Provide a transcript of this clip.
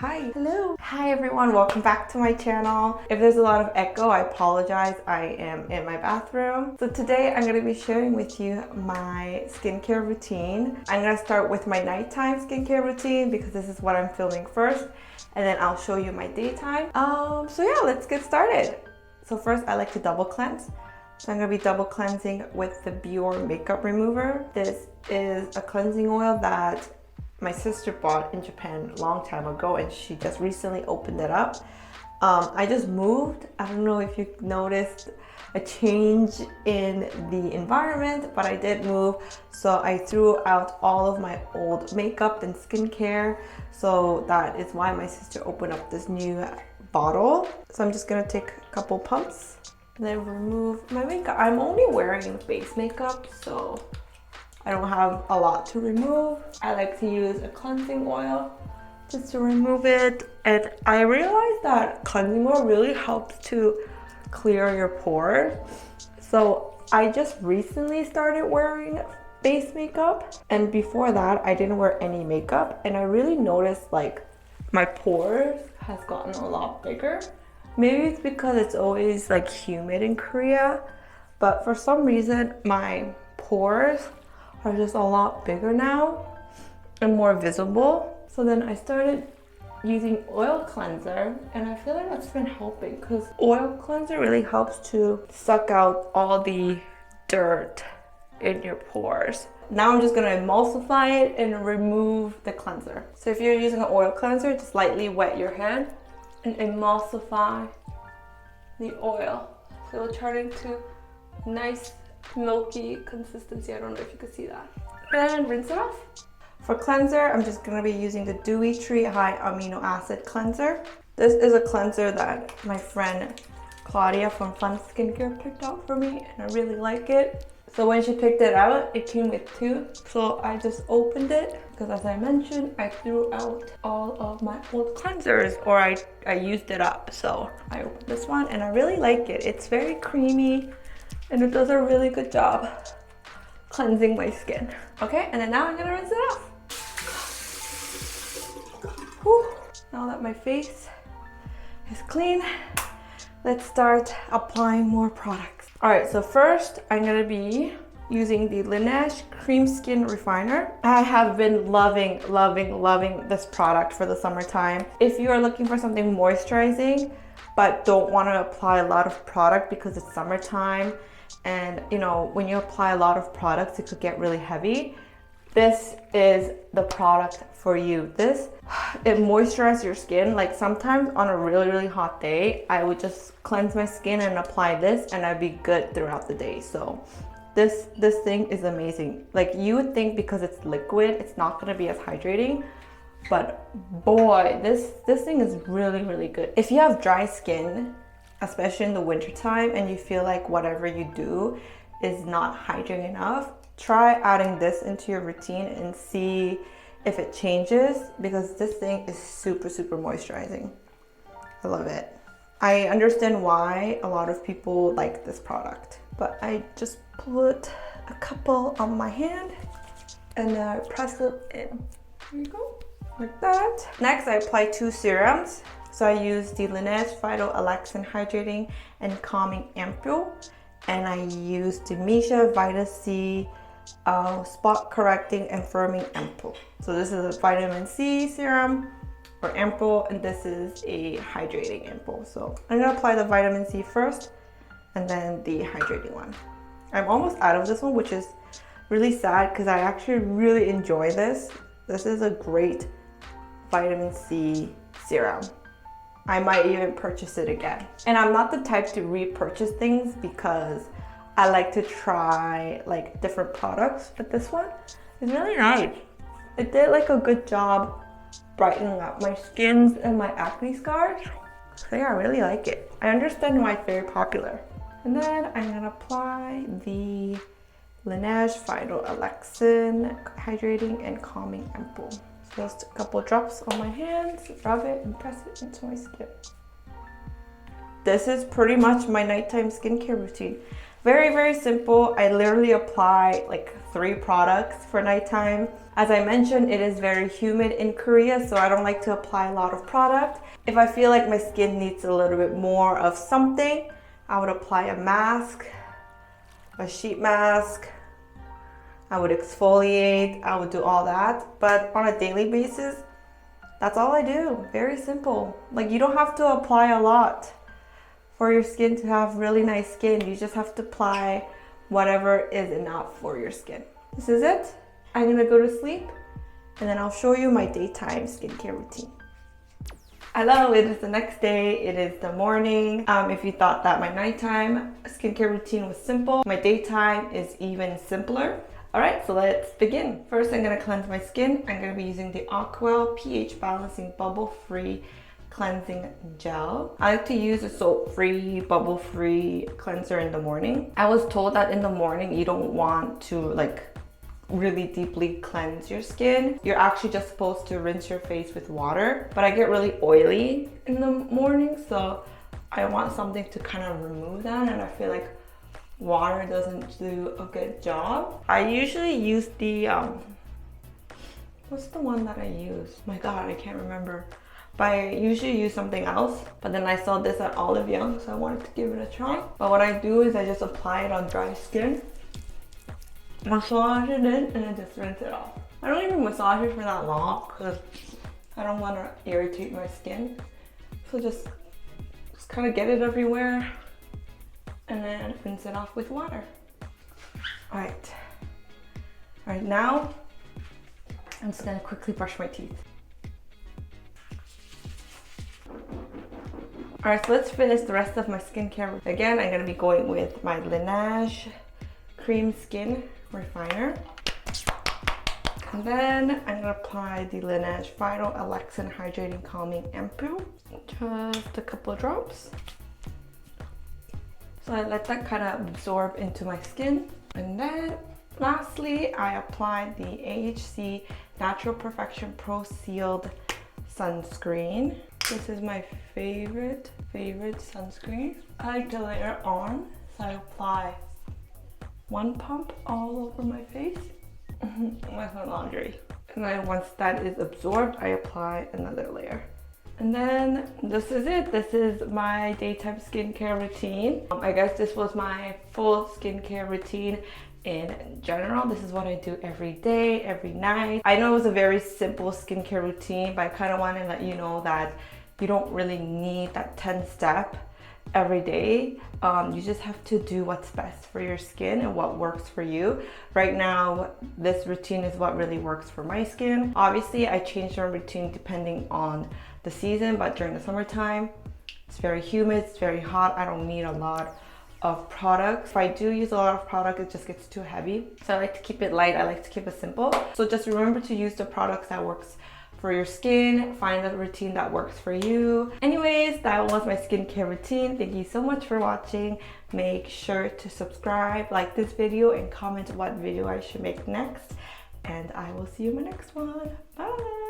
Hi, hello. Hi everyone, welcome back to my channel. If there's a lot of echo, I apologize. I am in my bathroom. So today I'm going to be sharing with you my skincare routine. I'm going to start with my nighttime skincare routine because this is what I'm filming first, and then I'll show you my daytime. So yeah, let's get started. So first I like to double cleanse. So I'm going to be double cleansing with the Biore makeup remover. This is a cleansing oil that my sister bought in Japan a long time ago, and she just recently opened it up. I just moved. I don't know if you noticed a change in the environment, but I did move. So I threw out all of my old makeup and skincare. So that is why my sister opened up this new bottle. So I'm just gonna take a couple pumps and then remove my makeup. I'm only wearing base makeup, so I don't have a lot to remove. I like to use a cleansing oil just to remove it. And I realized that cleansing oil really helps to clear your pores. So I just recently started wearing base makeup. And before that, I didn't wear any makeup. And I really noticed like my pores has gotten a lot bigger. Maybe it's because it's always like humid in Korea. But for some reason, my pores are just a lot bigger now and more visible. So then I started using oil cleanser, and I feel like that's been helping because oil cleanser really helps to suck out all the dirt in your pores. Now I'm just gonna emulsify it and remove the cleanser. So if you're using an oil cleanser, just lightly wet your hand and emulsify the oil. So it'll turn into nice milky consistency. I don't know if you can see that. And rinse it off. For cleanser, I'm just going to be using the Dewy Tree High Amino Acid Cleanser. This is a cleanser that my friend Claudia from Fun Skincare picked out for me, and I really like it. So when she picked it out, it came with two. So I just opened it because, as I mentioned, I threw out all of my old cleansers, or I used it up. So I opened this one and I really like it. It's very creamy and it does a really good job cleansing my skin. Okay, and then now I'm gonna rinse it off. Whew. Now that my face is clean, let's start applying more products. All right, so first I'm gonna be using the Lineage Cream Skin Refiner. I have been loving this product for the summertime. If you are looking for something moisturizing, but don't wanna apply a lot of product because it's summertime, and you know, when you apply a lot of products, it could get really heavy. This is the product for you. It moisturizes your skin. Like sometimes on a really hot day, I would just cleanse my skin and apply this, and I'd be good throughout the day. So this thing is amazing. Like you would think because it's liquid, it's not gonna be as hydrating, but boy, this thing is really good. If you have dry skin, especially in the winter time, and you feel like whatever you do is not hydrating enough, try adding this into your routine and see if it changes, because this thing is super moisturizing. I love it. I understand why a lot of people like this product, but I just put a couple on my hand and then I press it in. There you go, like that. Next, I apply two serums. So I use the Lineage Phytoalexan Hydrating and Calming Ampoule, and I use the Misha Vita C Spot Correcting and Firming Ampoule. So this is a vitamin C serum or ampoule, and this is a hydrating ampoule. So I'm gonna apply the vitamin C first and then the hydrating one. I'm almost out of this one, which is really sad because I actually really enjoy this. This is a great vitamin C serum. I might even purchase it again. And I'm not the type to repurchase things because I like to try like different products, but this one is really nice. It did like a good job brightening up my skins and my acne scars. So yeah, I really like it. I understand why it's very popular. And then I'm gonna apply the Lineage Phytoalexan Hydrating and Calming Ampoule. Just a couple drops on my hands, rub it and press it into my skin. This is pretty much my nighttime skincare routine. Very, very simple. I literally apply like 3 products for nighttime. As I mentioned, it is very humid in Korea, so I don't like to apply a lot of product. If I feel like my skin needs a little bit more of something, I would apply a mask, a sheet mask. I would exfoliate, I would do all that. But on a daily basis, that's all I do. Very simple. Like, you don't have to apply a lot for your skin to have really nice skin. You just have to apply whatever is enough for your skin. This is it. I'm gonna go to sleep and then I'll show you my daytime skincare routine. Hello, it is the next day. It is the morning. If you thought that my nighttime skincare routine was simple, my daytime is even simpler. All right, so let's begin. First, I'm gonna cleanse my skin. I'm gonna be using the Aqua pH Balancing Bubble-Free Cleansing Gel. I like to use a soap-free, bubble-free cleanser in the morning. I was told that in the morning you don't want to like really deeply cleanse your skin. You're actually just supposed to rinse your face with water, but I get really oily in the morning, so I want something to kind of remove that, and I feel like water doesn't do a good job. I usually use the what's the one that I use? My god, I can't remember. But I usually use something else, but then I saw this at Olive Young, so I wanted to give it a try. But what I do is I just apply it on dry skin, massage it in, and then just rinse it off. I don't even massage it for that long because I don't want to irritate my skin. So just kind of get it everywhere and then rinse it off with water. All right, now I'm just gonna quickly brush my teeth. All right, so let's finish the rest of my skincare. Again, I'm gonna be going with my Lineage Cream Skin Refiner. And then I'm gonna apply the Lineage Phytoalexan Hydrating Calming Ampoule. Just a couple of drops. So I let that kind of absorb into my skin. And then lastly, I applied the AHC Natural Perfection Pro Sealed Sunscreen. This is my favorite sunscreen. I like to layer on, so I apply 1 pump all over my face with my laundry. And then once that is absorbed, I apply another layer. And then this is it. This is my daytime skincare routine. I guess this was my full skincare routine in general. This is what I do every day, every night. I know it was a very simple skincare routine, but I kind of want to let you know that you don't really need that 10-step every day. You just have to do what's best for your skin and what works for you. Right now, this routine is what really works for my skin. Obviously, I change my routine depending on the season, but during the summertime, it's very humid, it's very hot. I don't need a lot of products. If I do use a lot of product, it just gets too heavy. So I like to keep it light. I like to keep it simple. So just remember to use the products that works for your skin. Find a routine that works for you. Anyways, that was my skincare routine. Thank you so much for watching. Make sure to subscribe, like this video, and comment what video I should make next. And I will see you in my next one. Bye.